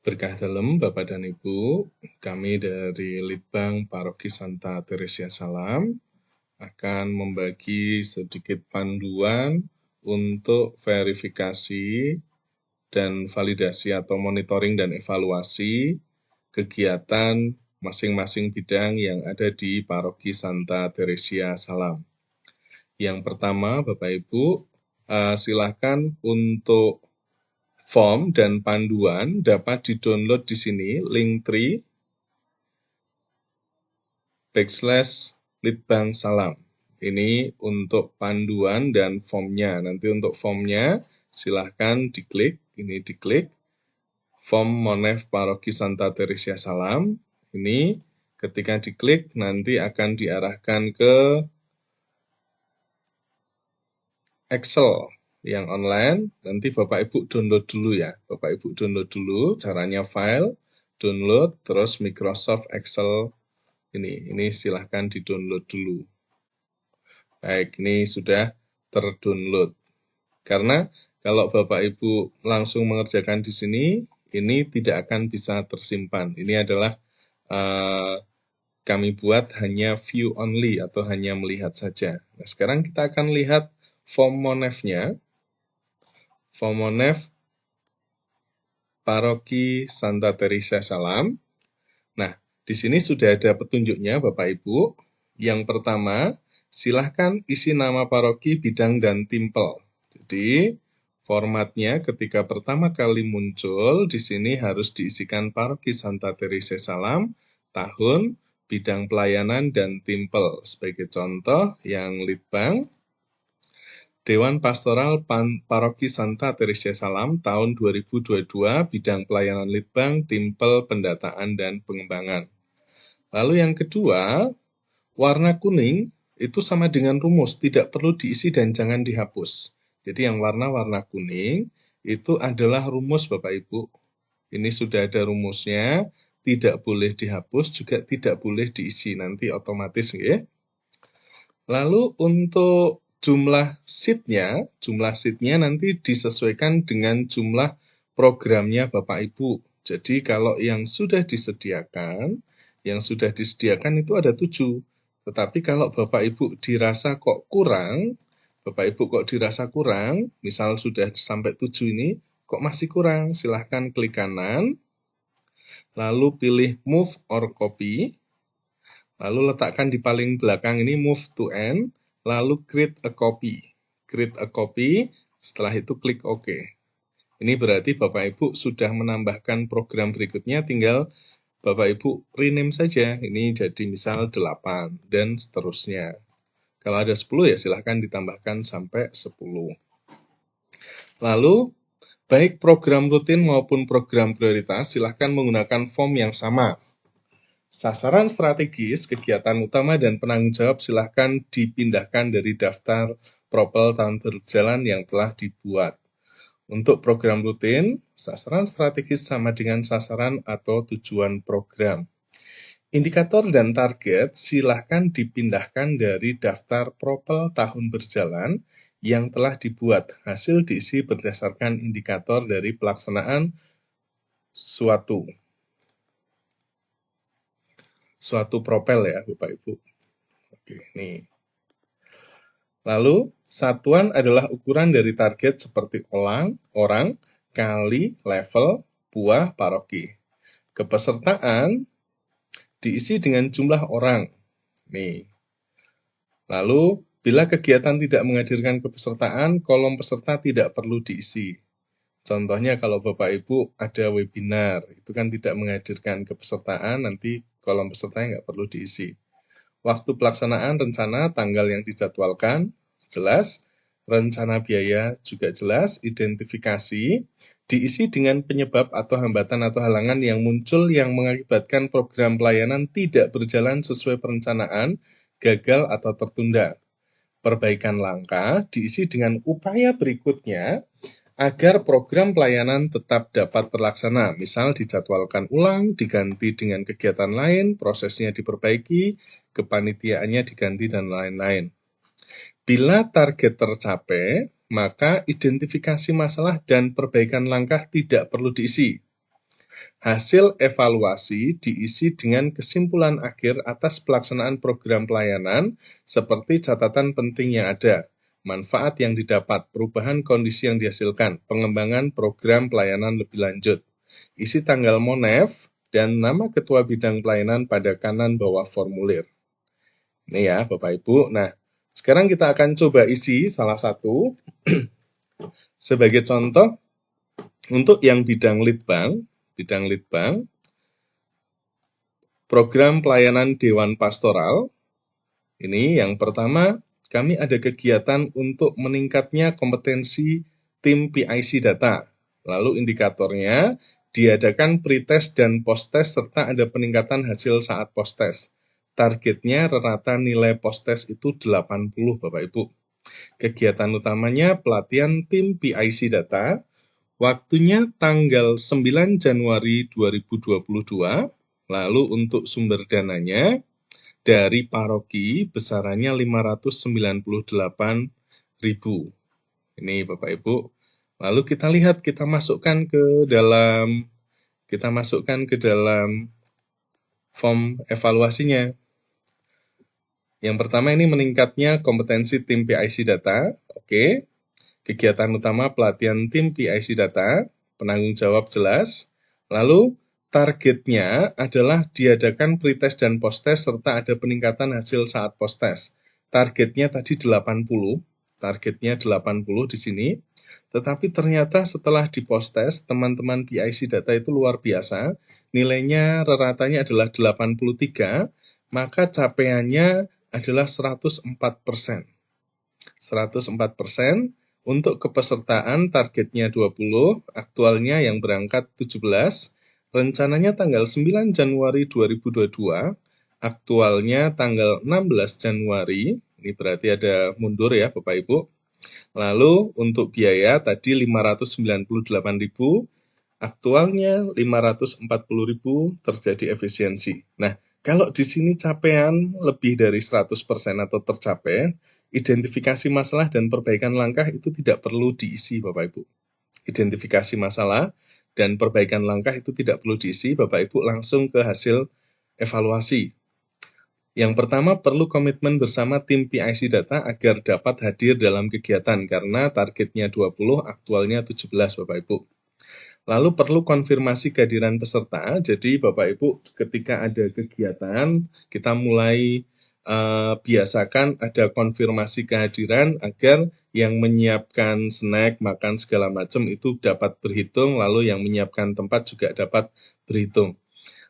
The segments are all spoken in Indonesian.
Berkah dalam Bapak dan Ibu, kami dari Litbang Paroki Santa Teresia Salam akan membagi sedikit panduan untuk verifikasi dan validasi atau monitoring dan evaluasi kegiatan masing-masing bidang yang ada di Paroki Santa Teresia Salam. Yang pertama, Bapak Ibu, silakan untuk form dan panduan dapat di-download di sini, Linktree /Litbang Salam. Ini untuk panduan dan formnya. Nanti untuk formnya silahkan diklik, ini diklik. Form Monef Paroki Santa Teresia Salam. Ini ketika diklik nanti akan diarahkan ke Excel yang online, nanti Bapak Ibu download dulu ya. Bapak Ibu download dulu, caranya file, download, terus Microsoft Excel ini silahkan di-download dulu. Baik, ini sudah terdownload. Karena kalau Bapak Ibu langsung mengerjakan di sini, ini tidak akan bisa tersimpan. Ini adalah kami buat hanya view only atau hanya melihat saja. Nah, sekarang kita akan lihat form Monef-nya. Form Monef Paroki Santa Teresia Salam. Nah, di sini sudah ada petunjuknya Bapak Ibu. Yang pertama, silahkan isi nama paroki, bidang, dan timpel. Jadi, formatnya ketika pertama kali muncul, di sini harus diisikan Paroki Santa Teresia Salam, tahun, bidang pelayanan, dan timpel. Sebagai contoh, yang Litbang, Dewan Pastoral Paroki Santa Teresia Salam tahun 2022, bidang pelayanan Litbang, timpel, pendataan, dan pengembangan. Lalu yang kedua, warna kuning itu sama dengan rumus, tidak perlu diisi dan jangan dihapus. Jadi yang warna-warna kuning itu adalah rumus Bapak Ibu. Ini sudah ada rumusnya, tidak boleh dihapus, juga tidak boleh diisi, nanti otomatis ya. Lalu untuk jumlah sheet-nya nanti disesuaikan dengan jumlah programnya Bapak Ibu. Jadi kalau yang sudah disediakan itu ada 7. Tetapi kalau Bapak Ibu dirasa kok kurang, misal sudah sampai 7 ini, kok masih kurang, silahkan klik kanan, lalu pilih Move or Copy, lalu letakkan di paling belakang ini Move to End, lalu Create a Copy. Create a Copy, setelah itu klik OK. Ini berarti Bapak Ibu sudah menambahkan program berikutnya, tinggal Bapak Ibu rename saja, ini jadi misal 8, dan seterusnya. Kalau ada 10 ya silahkan ditambahkan sampai 10. Lalu, baik program rutin maupun program prioritas, silahkan menggunakan form yang sama. Sasaran strategis, kegiatan utama, dan penanggung jawab silahkan dipindahkan dari daftar propel tahun berjalan yang telah dibuat. Untuk program rutin, sasaran strategis sama dengan sasaran atau tujuan program. Indikator dan target silahkan dipindahkan dari daftar propel tahun berjalan yang telah dibuat. Hasil diisi berdasarkan indikator dari pelaksanaan suatu propel ya Bapak Ibu. Oke, ini. Lalu, satuan adalah ukuran dari target seperti orang, kali, level, buah, paroki. Kepesertaan diisi dengan jumlah orang. Nih. Lalu, bila kegiatan tidak menghadirkan kepesertaan, kolom peserta tidak perlu diisi. Contohnya kalau Bapak Ibu ada webinar, itu kan tidak menghadirkan kepesertaan, nanti kolom pesertanya nggak perlu diisi. Waktu pelaksanaan, rencana, tanggal yang dijadwalkan, jelas. Rencana biaya juga jelas. Identifikasi, diisi dengan penyebab atau hambatan atau halangan yang muncul yang mengakibatkan program pelayanan tidak berjalan sesuai perencanaan, gagal atau tertunda. Perbaikan langkah, diisi dengan upaya berikutnya, agar program pelayanan tetap dapat terlaksana, misal dijadwalkan ulang, diganti dengan kegiatan lain, prosesnya diperbaiki, kepanitiaannya diganti, dan lain-lain. Bila target tercapai, maka identifikasi masalah dan perbaikan langkah tidak perlu diisi. Hasil evaluasi diisi dengan kesimpulan akhir atas pelaksanaan program pelayanan seperti catatan penting yang ada, manfaat yang didapat, perubahan kondisi yang dihasilkan, pengembangan program pelayanan lebih lanjut. Isi tanggal Monef dan nama ketua bidang pelayanan pada kanan bawah formulir. Ini ya Bapak Ibu. Nah, sekarang kita akan coba isi salah satu. Sebagai contoh, untuk yang bidang litbang, program pelayanan Dewan Pastoral, ini yang pertama, kami ada kegiatan untuk meningkatnya kompetensi tim PIC data. Lalu indikatornya, diadakan pretest dan post-test serta ada peningkatan hasil saat post-test. Targetnya rata nilai post-test itu 80 Bapak Ibu. Kegiatan utamanya pelatihan tim PIC data, waktunya tanggal 9 Januari 2022, lalu untuk sumber dananya dari paroki besarannya 598.000. Ini Bapak Ibu. Lalu kita lihat, kita masukkan ke dalam form evaluasinya. Yang pertama ini meningkatnya kompetensi tim PIC data. Oke. Kegiatan utama pelatihan tim PIC data, penanggung jawab jelas. Lalu targetnya adalah diadakan pretest dan post-test serta ada peningkatan hasil saat post-test. Targetnya tadi 80, di sini. Tetapi ternyata setelah di post-test, teman-teman PIC data itu luar biasa. Nilainya raratanya adalah 83, maka capaiannya adalah 104%. 104%. Untuk kepesertaan targetnya 20, aktualnya yang berangkat 17, rencananya tanggal 9 Januari 2022, aktualnya tanggal 16 Januari, ini berarti ada mundur ya Bapak Ibu. Lalu untuk biaya tadi 598.000, aktualnya 540.000, terjadi efisiensi. Nah, kalau di sini capaian lebih dari 100% atau tercapai, identifikasi masalah dan perbaikan langkah itu tidak perlu diisi Bapak Ibu. Identifikasi masalah dan perbaikan langkah itu tidak perlu diisi, Bapak Ibu langsung ke hasil evaluasi. Yang pertama perlu komitmen bersama tim PIC data agar dapat hadir dalam kegiatan karena targetnya 20, aktualnya 17 Bapak Ibu. Lalu perlu konfirmasi kehadiran peserta, jadi Bapak Ibu ketika ada kegiatan, kita mulai biasakan ada konfirmasi kehadiran agar yang menyiapkan snack, makan segala macam itu dapat berhitung, lalu yang menyiapkan tempat juga dapat berhitung.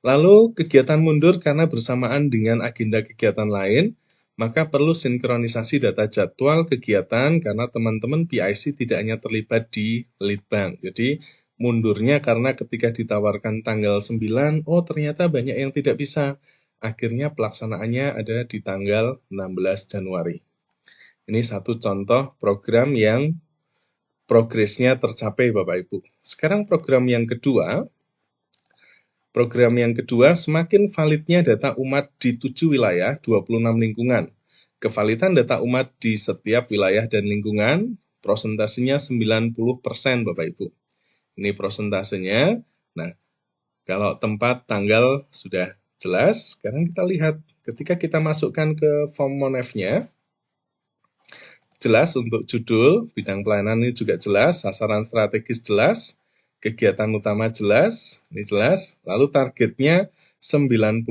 Lalu kegiatan mundur karena bersamaan dengan agenda kegiatan lain, maka perlu sinkronisasi data jadwal kegiatan karena teman-teman PIC tidak hanya terlibat di litbang. Jadi mundurnya karena ketika ditawarkan tanggal 9, oh ternyata banyak yang tidak bisa. Akhirnya pelaksanaannya ada di tanggal 16 Januari. Ini satu contoh program yang progresnya tercapai Bapak Ibu. Sekarang program yang kedua, semakin validnya data umat di 7 wilayah, 26 lingkungan. Kevalidan data umat di setiap wilayah dan lingkungan, prosentasenya 90% Bapak Ibu. Ini prosentasenya. Nah, kalau tempat, tanggal sudah jelas. Sekarang kita lihat, ketika kita masukkan ke form Monef-nya, jelas untuk judul, bidang pelayanan ini juga jelas, sasaran strategis jelas, kegiatan utama jelas, ini jelas, lalu targetnya 90%,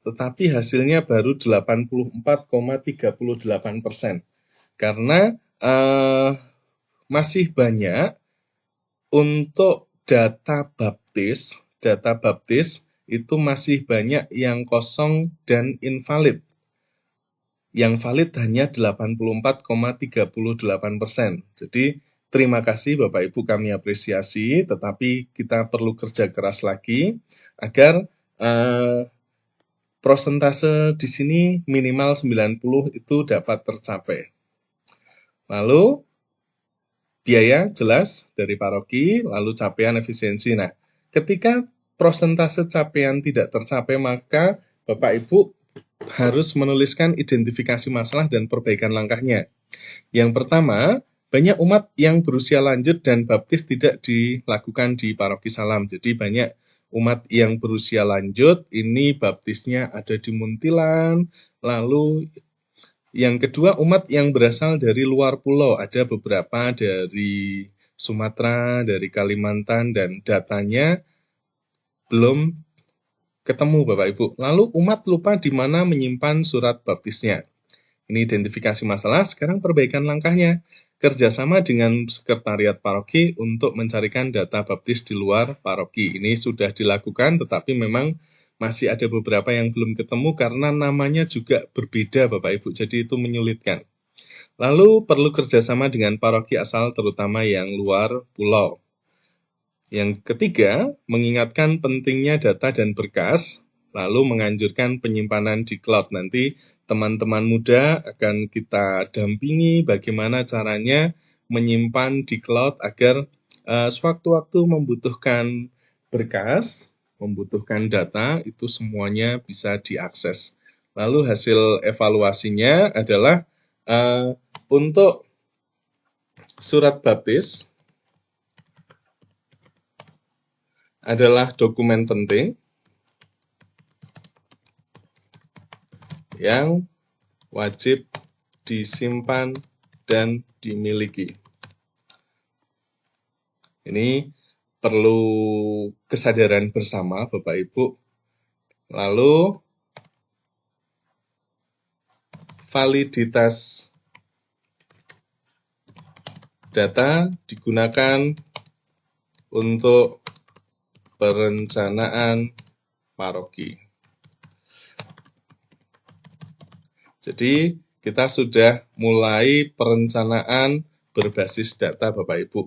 tetapi hasilnya baru 84,38%. Karena masih banyak untuk data baptis itu masih banyak yang kosong dan invalid. Yang valid hanya 84,38%. Jadi terima kasih Bapak Ibu, kami apresiasi, tetapi kita perlu kerja keras lagi agar prosentase di sini minimal 90 itu dapat tercapai. Lalu biaya jelas dari paroki, lalu capaian efisiensi. Nah, ketika prosentase capaian tidak tercapai, maka Bapak Ibu harus menuliskan identifikasi masalah dan perbaikan langkahnya. Yang pertama, banyak umat yang berusia lanjut dan baptis tidak dilakukan di Paroki Salam. Jadi banyak umat yang berusia lanjut, ini baptisnya ada di Muntilan. Lalu yang kedua, umat yang berasal dari luar pulau. Ada beberapa dari Sumatera, dari Kalimantan, dan datanya belum ketemu Bapak Ibu. Lalu umat lupa di mana menyimpan surat baptisnya. Ini identifikasi masalah, sekarang perbaikan langkahnya. Kerjasama dengan sekretariat paroki untuk mencarikan data baptis di luar paroki. Ini sudah dilakukan, tetapi memang masih ada beberapa yang belum ketemu karena namanya juga berbeda Bapak Ibu, jadi itu menyulitkan. Lalu perlu kerjasama dengan paroki asal terutama yang luar pulau. Yang ketiga, mengingatkan pentingnya data dan berkas, lalu menganjurkan penyimpanan di cloud. Nanti teman-teman muda akan kita dampingi bagaimana caranya menyimpan di cloud agar sewaktu-waktu membutuhkan berkas, membutuhkan data, itu semuanya bisa diakses. Lalu hasil evaluasinya adalah untuk surat baptis adalah dokumen penting yang wajib disimpan dan dimiliki. Ini perlu kesadaran bersama Bapak Ibu. Lalu validitas data digunakan untuk perencanaan paroki. Jadi, kita sudah mulai perencanaan berbasis data Bapak Ibu.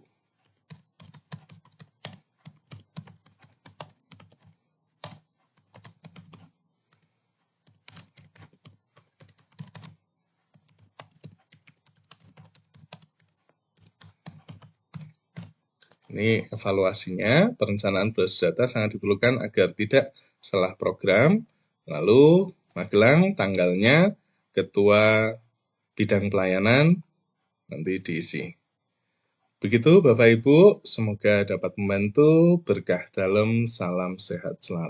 Ini evaluasinya, perencanaan berbasis data sangat diperlukan agar tidak salah program. Lalu, Magelang tanggalnya, ketua bidang pelayanan, nanti diisi. Begitu Bapak Ibu, semoga dapat membantu, berkah dalam, salam sehat selalu.